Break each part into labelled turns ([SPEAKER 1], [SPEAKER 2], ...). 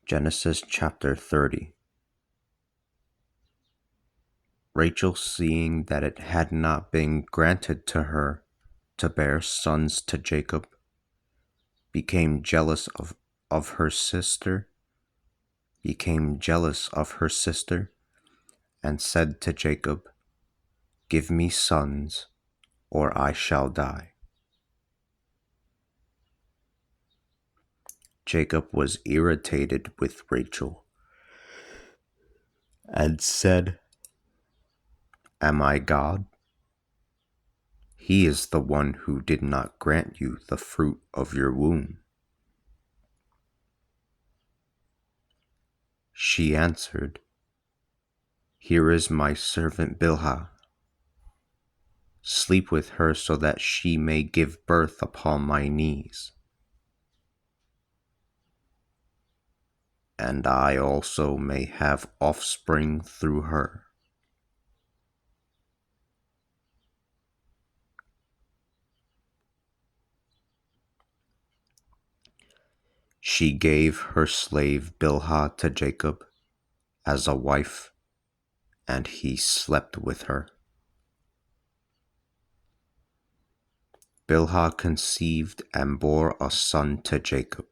[SPEAKER 1] Genesis chapter 30. Rachel, seeing that it had not been granted to her to bear sons to Jacob, became jealous of her sister, and said to Jacob, "Give me sons, or I shall die." Jacob was irritated with Rachel and said, "Am I God? He is the one who did not grant you the fruit of your womb." She answered, "Here is my servant Bilhah. Sleep with her so that she may give birth upon my knees. And I also may have offspring through her." She gave her slave Bilhah to Jacob as a wife, and he slept with her. Bilhah conceived and bore a son to Jacob.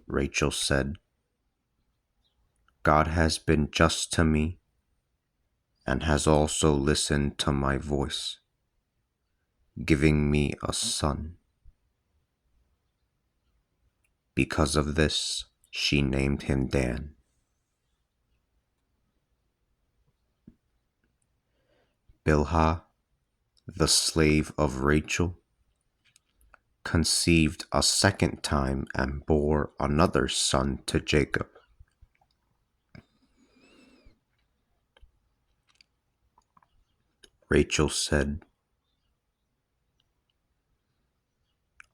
[SPEAKER 1] Rachel said, "God has been just to me and has also listened to my voice, giving me a son." Because of this, she named him Dan. Bilhah, the slave of Rachel, conceived a second time and bore another son to Jacob. Rachel said,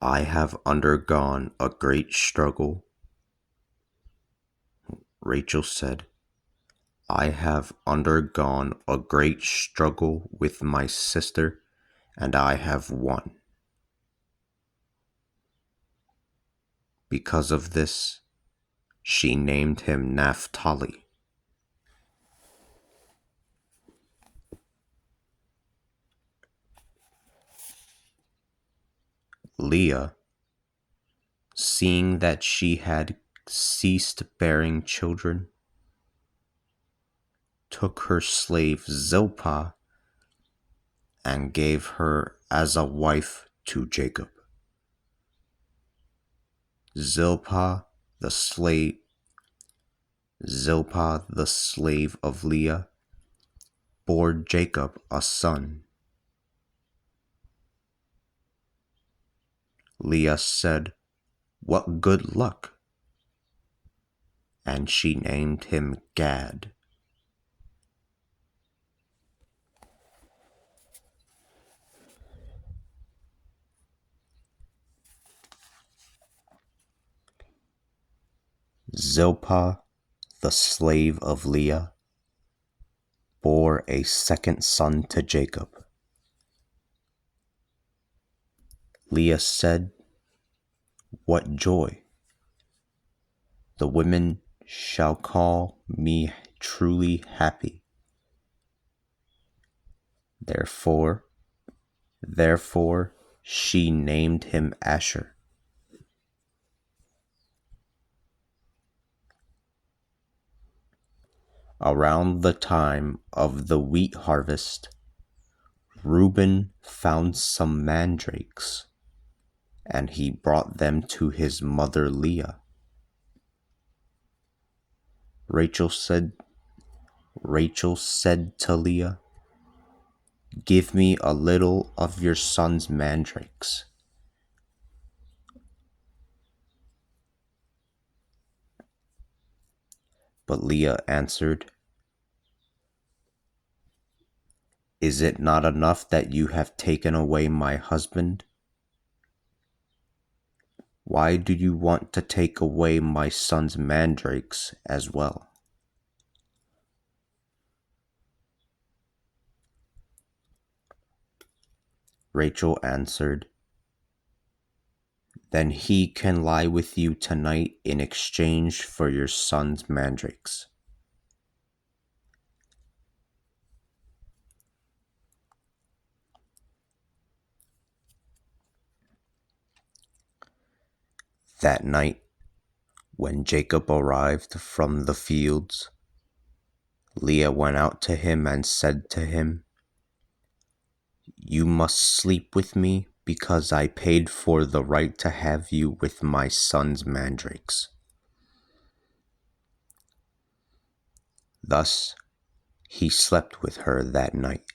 [SPEAKER 1] "I have undergone a great struggle." Rachel said, "I have undergone a great struggle with my sister, and I have won." Because of this, she named him Naphtali. Leah, seeing that she had ceased bearing children, took her slave Zilpah and gave her as a wife to Jacob. Zilpah, the slave of Leah, bore Jacob a son. Leah said, "What good luck!" And she named him Gad. Zilpah, the slave of Leah, bore a second son to Jacob. Leah said, "What joy! The women shall call me truly happy." Therefore, she named him Asher. Around the time of the wheat harvest, Reuben found some mandrakes, and he brought them to his mother Leah. Rachel said to Leah, "Give me a little of your son's mandrakes." But Leah answered, "Is it not enough that you have taken away my husband? Why do you want to take away my son's mandrakes as well?" Rachel answered, Then he can lie with you tonight in exchange for your son's mandrakes. That night, when Jacob arrived from the fields, Leah went out to him and said to him, "You must sleep with me because I paid for the right to have you with my son's mandrakes." Thus, he slept with her that night.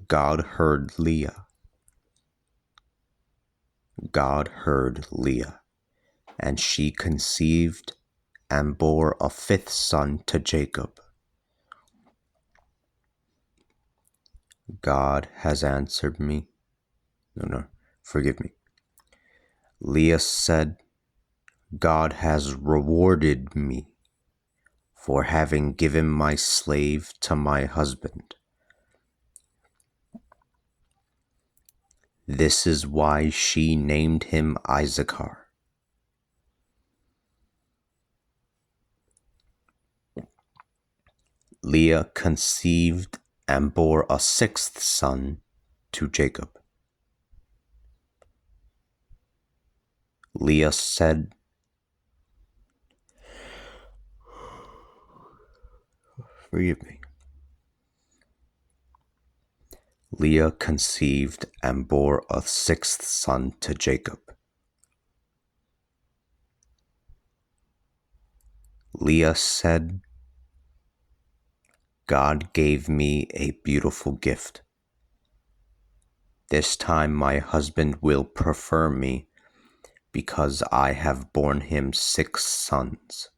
[SPEAKER 1] God heard Leah. God heard Leah, and she conceived and bore a fifth son to Jacob. God has answered me. No, forgive me. Leah said, God has rewarded me for having given my slave to my husband. This is why she named him Issachar. Leah conceived and bore a sixth son to Jacob. Leah said, forgive me. Leah conceived and bore a sixth son to Jacob. Leah said, God gave me a beautiful gift. This time my husband will prefer me because I have borne him 6 sons.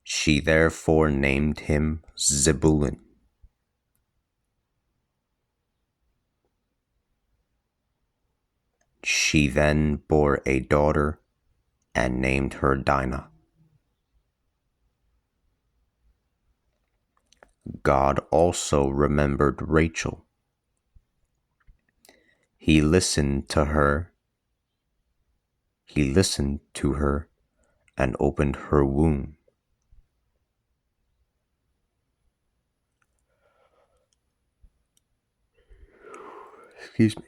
[SPEAKER 1] She therefore named him Zebulun. She then bore a daughter and named her Dinah. God also remembered Rachel. He listened to her and opened her womb. Excuse me.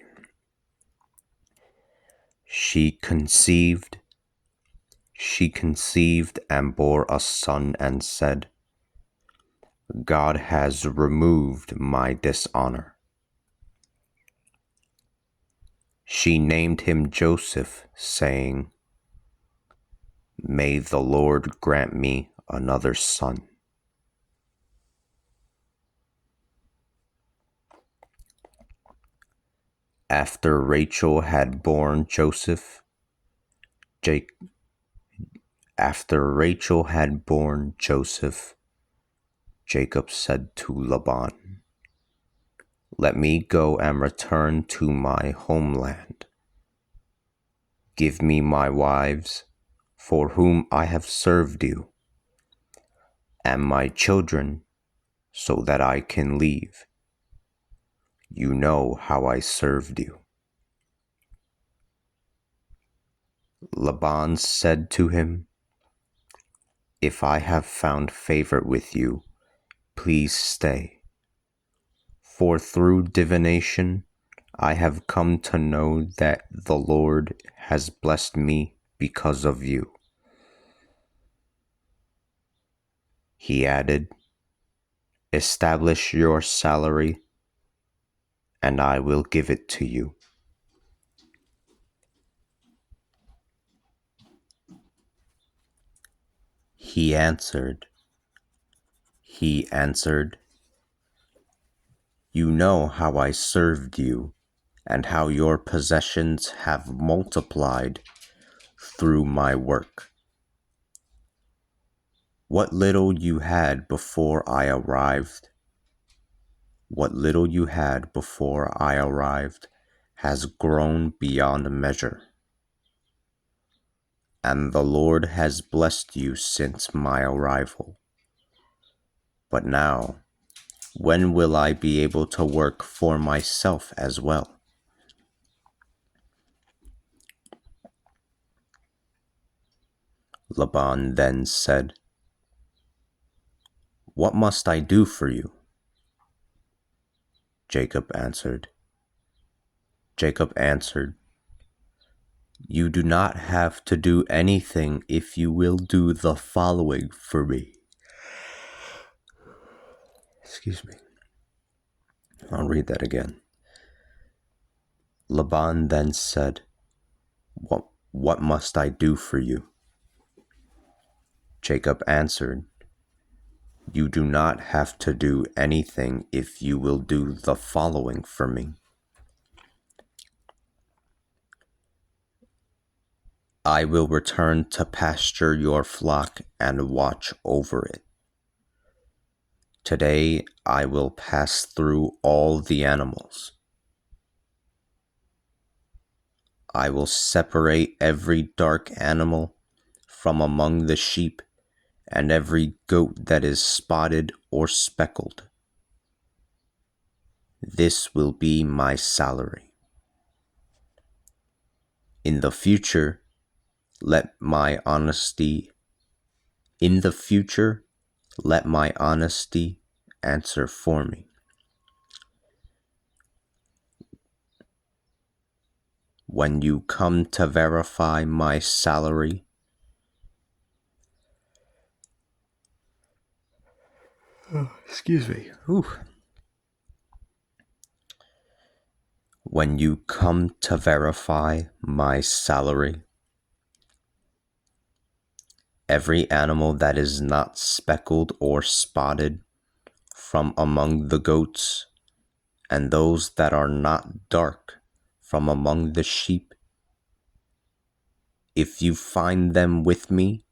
[SPEAKER 1] She conceived and bore a son and said, God has removed my dishonor. She named him Joseph, saying, May the Lord grant me another son. After Rachel had borne Joseph, Jacob said to Laban, Let me go and return to my homeland. Give me my wives, for whom I have served you, and my children, so that I can leave. You know how I served you. Laban said to him, If I have found favor with you, please stay. For through divination I have come to know that the Lord has blessed me because of you. He added, Establish your salary, and I will give it to you. He answered, You know how I served you, and how your possessions have multiplied through my work. What little you had before I arrived has grown beyond measure, and the Lord has blessed you since my arrival. But now, when will I be able to work for myself as well? Laban then said, "What must I do for you?" Jacob answered, "You do not have to do anything if you will do the following for me." Excuse me. I'll read that again. Laban then said, What must I do for you?" Jacob answered, "You do not have to do anything if you will do the following for me. I will return to pasture your flock and watch over it. Today I will pass through all the animals. I will separate every dark animal from among the sheep and every goat that is spotted or speckled. This will be my salary. In the future, let my honesty answer for me. When you come to verify my salary, When you come to verify my salary, every animal that is not speckled or spotted from among the goats, and those that are not dark from among the sheep, if you find them with me,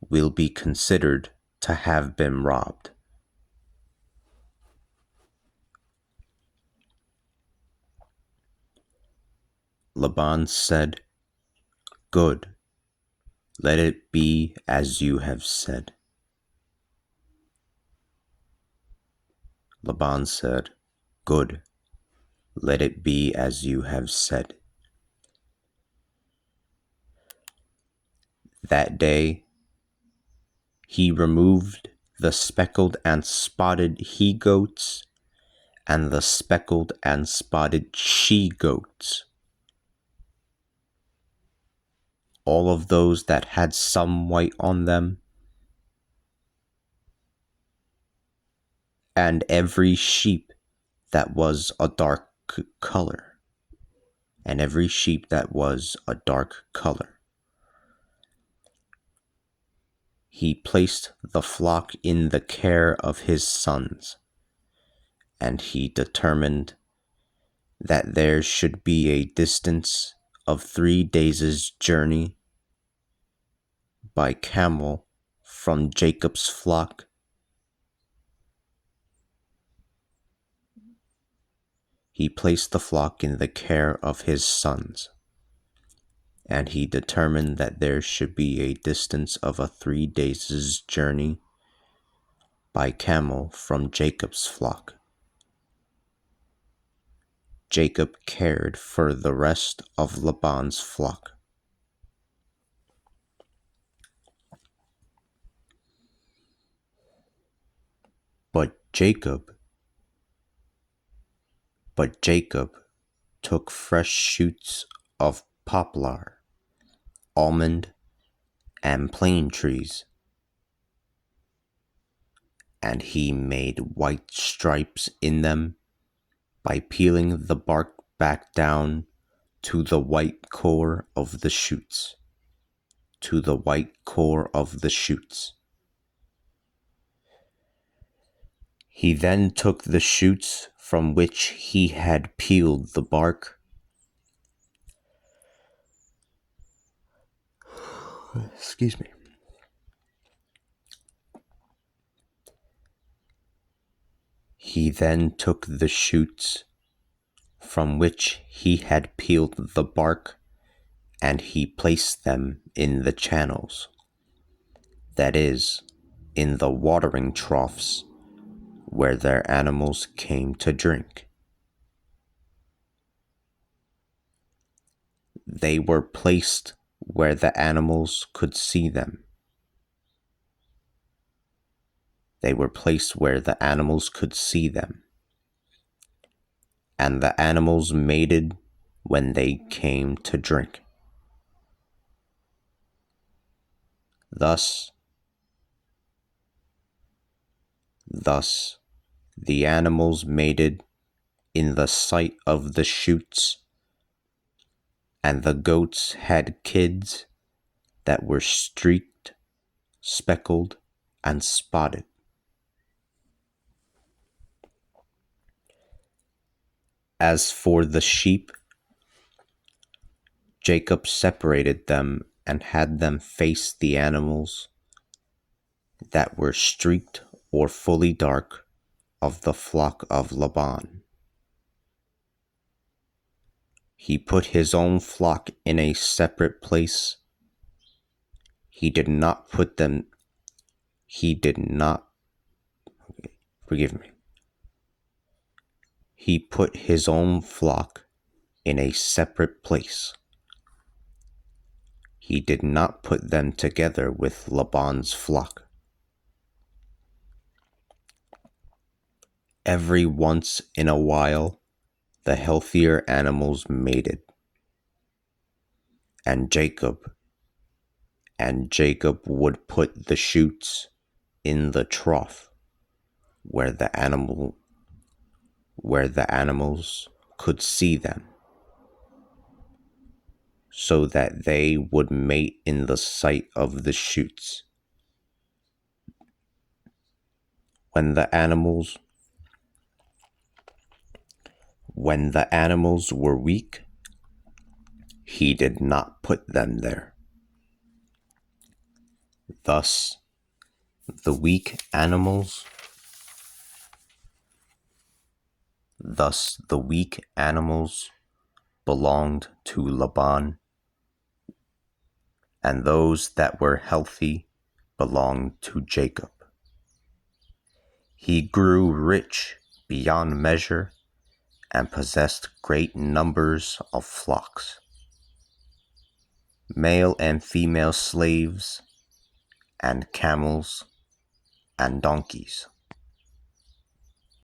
[SPEAKER 1] will be considered to have been robbed. Laban said, "Good, let it be as you have said." Laban said, "Good, let it be as you have said." That day he removed the speckled and spotted he-goats and the speckled and spotted she-goats, all of those that had some white on them, and every sheep that was a dark color, He placed the flock in the care of his sons, and he determined that there should be a distance of 3 days' journey by camel from Jacob's flock. He placed the flock in the care of his sons, and he determined that there should be a distance of 3 days' journey by camel from Jacob's flock. Jacob cared for the rest of Laban's flock. But Jacob took fresh shoots of poplar, almond, and plane trees, and he made white stripes in them by peeling the bark back down to the white core of the shoots. He then took the shoots from which he had peeled the bark, He then took the shoots from which he had peeled the bark, and he placed them in the channels, that is, in the watering troughs where their animals came to drink. They were placed where the animals could see them. They were placed where the animals could see them. And the animals mated when they came to drink. Thus, the animals mated in the sight of the shoots, and the goats had kids that were streaked, speckled, and spotted. As for the sheep, Jacob separated them and had them face the animals that were streaked or fully dark of the flock of Laban. He put his own flock in a separate place. He did not, forgive me. He put his own flock in a separate place. He did not put them together with Laban's flock. Every once in a while, the healthier animals mated. And Jacob would put the shoots in the trough where the animals could see them, so that they would mate in the sight of the shoots. When the animals were weak, he did not put them there. Thus, the weak animals belonged to Laban, and those that were healthy belonged to Jacob. He grew rich beyond measure and possessed great numbers of flocks, male and female slaves, and camels and donkeys.